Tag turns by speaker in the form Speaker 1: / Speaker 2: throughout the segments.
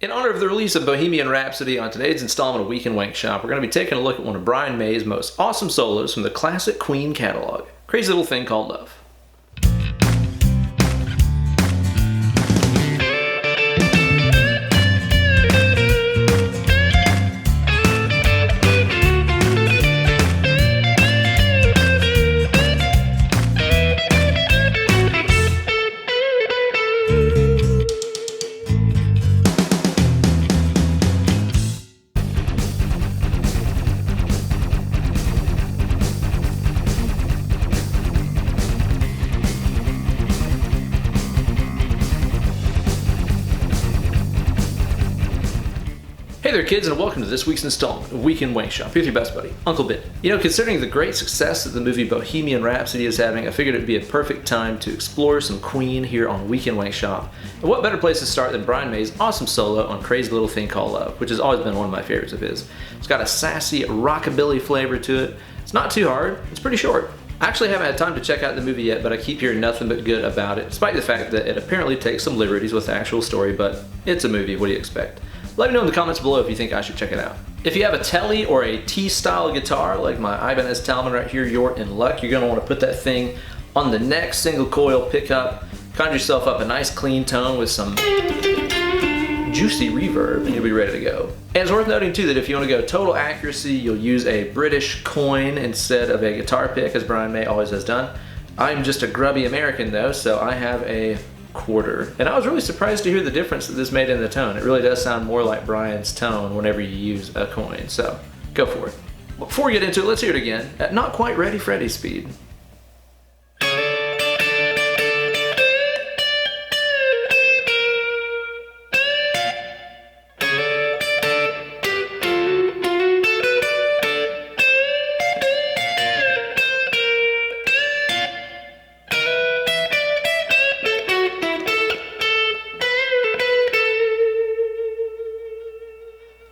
Speaker 1: In honor of the release of Bohemian Rhapsody on today's installment of Week in Wankshop, we're going to be taking a look at one of Brian May's most awesome solos from the classic Queen catalog, Crazy Little Thing Called Love. Hey there kids, and welcome to this week's installment of Week in Wankshop with your best buddy, Uncle Ben. You know, considering the great success that the movie Bohemian Rhapsody is having, I figured it'd be a perfect time to explore some Queen here on Week in Wankshop. And what better place to start than Brian May's awesome solo on Crazy Little Thing Called Love, which has always been one of my favorites of his. It's got a sassy rockabilly flavor to it. It's not too hard, it's pretty short. I actually haven't had time to check out the movie yet, but I keep hearing nothing but good about it, despite the fact that it apparently takes some liberties with the actual story, but it's a movie, what do you expect? Let me know in the comments below if you think I should check it out. If you have a Tele or a T-style guitar, like my Ibanez Talman right here, you're in luck. You're going to want to put that thing on the neck, single coil pickup, conjure yourself up a nice clean tone with some juicy reverb, and you'll be ready to go. And it's worth noting too that if you want to go total accuracy, you'll use a British coin instead of a guitar pick, as Brian May always has done. I'm just a grubby American though, so I have a quarter. And I was really surprised to hear the difference that this made in the tone. It really does sound more like Brian's tone whenever you use a coin, so go for it. Before we get into it, let's hear it again at not quite ready Freddie speed.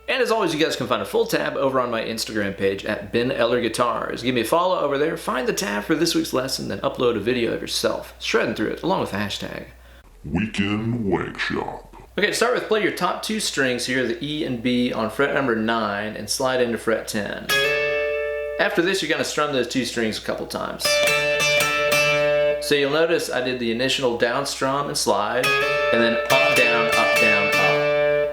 Speaker 1: And as always, you guys can find a full tab over on my Instagram page at Ben Eller Guitars. Give me a follow over there, find the tab for this week's lesson, then upload a video of yourself, shredding through it, along with the hashtag
Speaker 2: Weekend Wankshop.
Speaker 1: Okay, to start with, play your top two strings here, the E and B, on fret number 9 and slide into fret 10. After this, you're going to strum those two strings a couple times. So you'll notice I did the initial down strum and slide, and then up, down, up, down, up.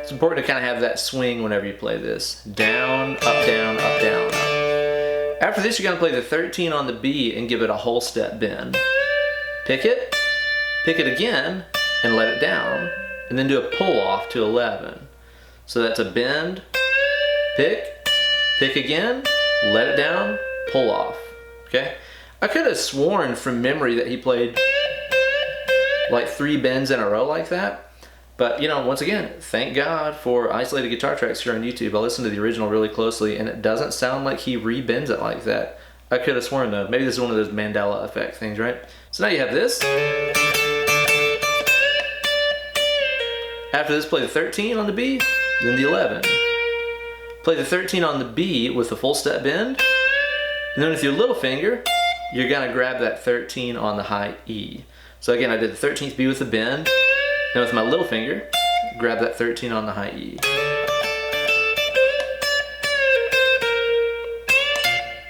Speaker 1: It's important to kind of have that swing whenever you play this. Down, up, down, up, down, up. After this, you're going to play the 13 on the B and give it a whole step bend. Pick it again, and let it down, and then do a pull off to 11. So that's a bend, pick again, let it down, pull off. Okay? I could have sworn from memory that he played like 3 bends in a row like that. But, you know, once again, thank God for isolated guitar tracks here on YouTube. I listened to the original really closely, and it doesn't sound like he rebends it like that. I could have sworn, though. Maybe this is one of those Mandela effect things, right? So now you have this. After this, play the 13 on the B, then the 11. Play the 13 on the B with the full step bend, and then with your little finger, you're going to grab that 13 on the high E. So again, I did the 13th B with the bend, and with my little finger, grab that 13 on the high E.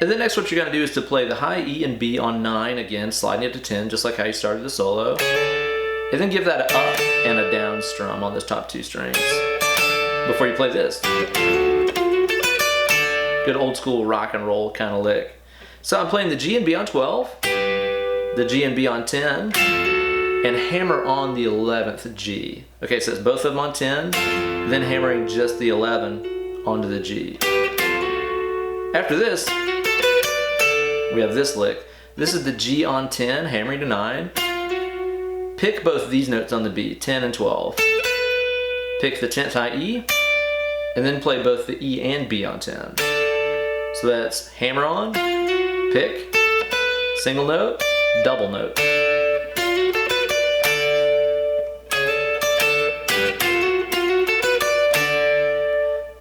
Speaker 1: And then next what you're going to do is to play the high E and B on 9 again, sliding it to 10, just like how you started the solo. And then give that an up and a down strum on those top 2 strings before you play this. Good old school rock and roll kind of lick. So I'm playing the G and B on 12, the G and B on 10, and hammer on the 11th G. Okay, so it's both of them on 10, then hammering just the 11 onto the G. After this, we have this lick. This is the G on 10, hammering to 9. Pick both of these notes on the B, 10 and 12. Pick the 10th high E, and then play both the E and B on 10. So that's hammer on, pick, single note, double note.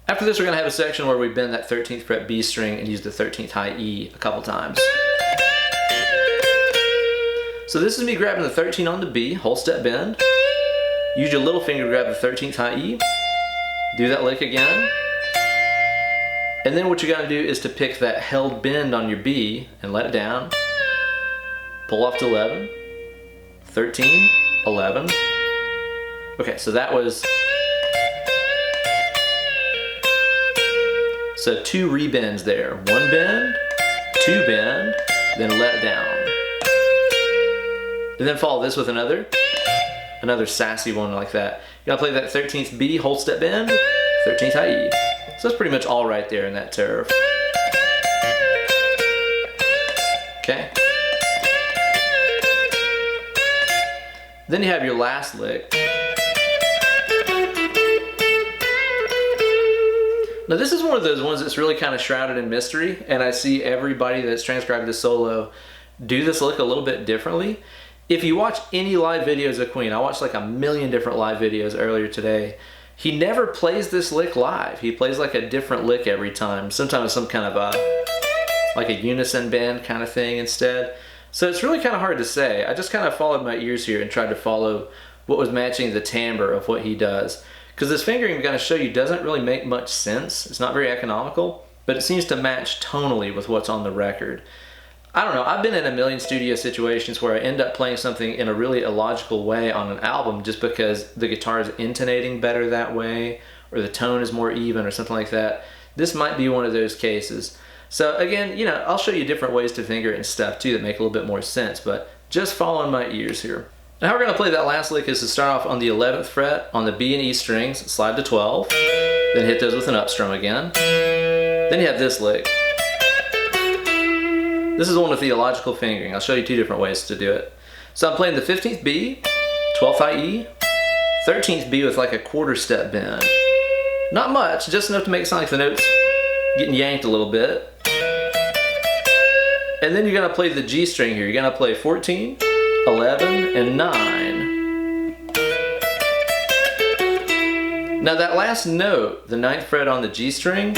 Speaker 1: After this, we're going to have a section where we bend that 13th fret B string and use the 13th high E a couple times. So this is me grabbing the 13 on the B, whole step bend. Use your little finger to grab the 13th high E, Do that lick again. And then what you gotta do is to pick that held bend on your B and let it down. Pull off to 11, 13, 11. Okay, so that was, so 2 rebends there. 1 bend, 2 bend, then let it down. And then follow this with another sassy one like that. You gotta play that 13th B, whole step bend, 13th high E. So that's pretty much all right there in that turf. Okay. Then you have your last lick. Now this is one of those ones that's really kind of shrouded in mystery, and I see everybody that's transcribed this solo do this lick a little bit differently. If you watch any live videos of Queen, I watched like a million different live videos earlier today, he never plays this lick live. He plays like a different lick every time. Sometimes some kind of like a unison bend kind of thing instead. So it's really kind of hard to say. I just kind of followed my ears here and tried to follow what was matching the timbre of what he does. Because this fingering I'm going to show you doesn't really make much sense. It's not very economical, but it seems to match tonally with what's on the record. I don't know, I've been in a million studio situations where I end up playing something in a really illogical way on an album just because the guitar is intonating better that way, or the tone is more even or something like that. This might be one of those cases. So again, you know, I'll show you different ways to finger it and stuff too that make a little bit more sense, but just following my ears here. Now how we're going to play that last lick is to start off on the 11th fret on the B and E strings, slide to 12, then hit those with an up strum again. Then you have this lick. This is one with theological fingering. I'll show you 2 different ways to do it. So I'm playing the 15th B, 12th high E, 13th B with like a quarter step bend. Not much, just enough to make it sound like the notes getting yanked a little bit. And then you're gonna play the G string here. You're gonna play 14, 11, and 9. Now that last note, the 9th fret on the G string,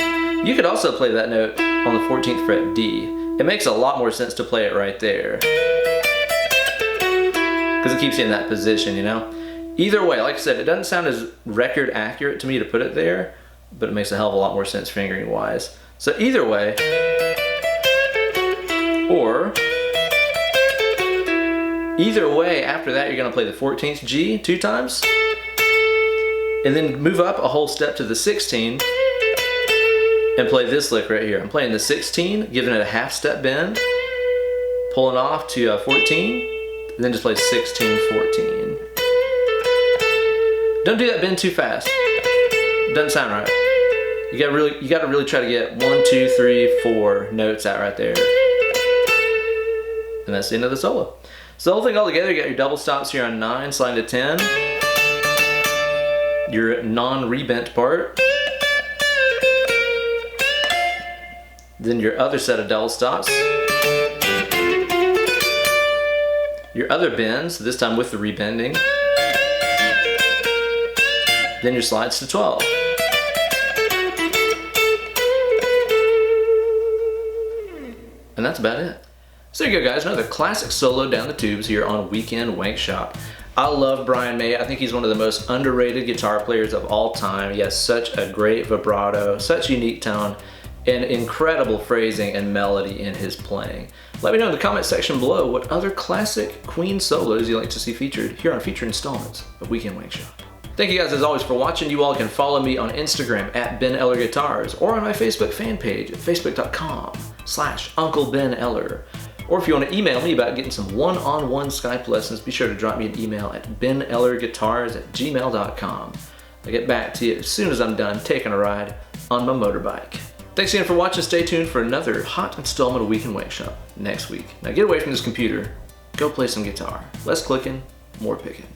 Speaker 1: you could also play that note on the 14th fret D. It makes a lot more sense to play it right there. Because it keeps you in that position, you know? Either way, like I said, it doesn't sound as record accurate to me to put it there, but it makes a hell of a lot more sense fingering wise. So either way, or either way, after that you're gonna play the 14th G 2 times, and then move up a whole step to the 16, and play this lick right here. I'm playing the 16, giving it a half step bend, pulling off to 14, and then just play 16, 14. Don't do that bend too fast. Doesn't sound right. You gotta really try to get 1, 2, 3, 4 notes out right there. And that's the end of the solo. So the whole thing all together, you got your double stops here on 9, slide to 10, your non-rebent part, then your other set of double stops, your other bends, this time with the rebending, then your slides to 12. And that's about it. So there you go guys, another classic solo down the tubes here on Weekend Wankshop. I love Brian May. I think he's one of the most underrated guitar players of all time. He has such a great vibrato, such unique tone, and incredible phrasing and melody in his playing. Let me know in the comment section below what other classic Queen solos you'd like to see featured here on future installments of Weekend Wankshop. Thank you guys as always for watching. You all can follow me on Instagram at Ben Eller Guitars or on my Facebook fan page at facebook.com/Uncle Ben Eller. Or if you want to email me about getting some one-on-one Skype lessons, be sure to drop me an email at benellerguitars@gmail.com. I'll get back to you as soon as I'm done taking a ride on my motorbike. Thanks again for watching. Stay tuned for another hot installment of Weekend Wankshop next week. Now get away from this computer, go play some guitar. Less clicking, more picking.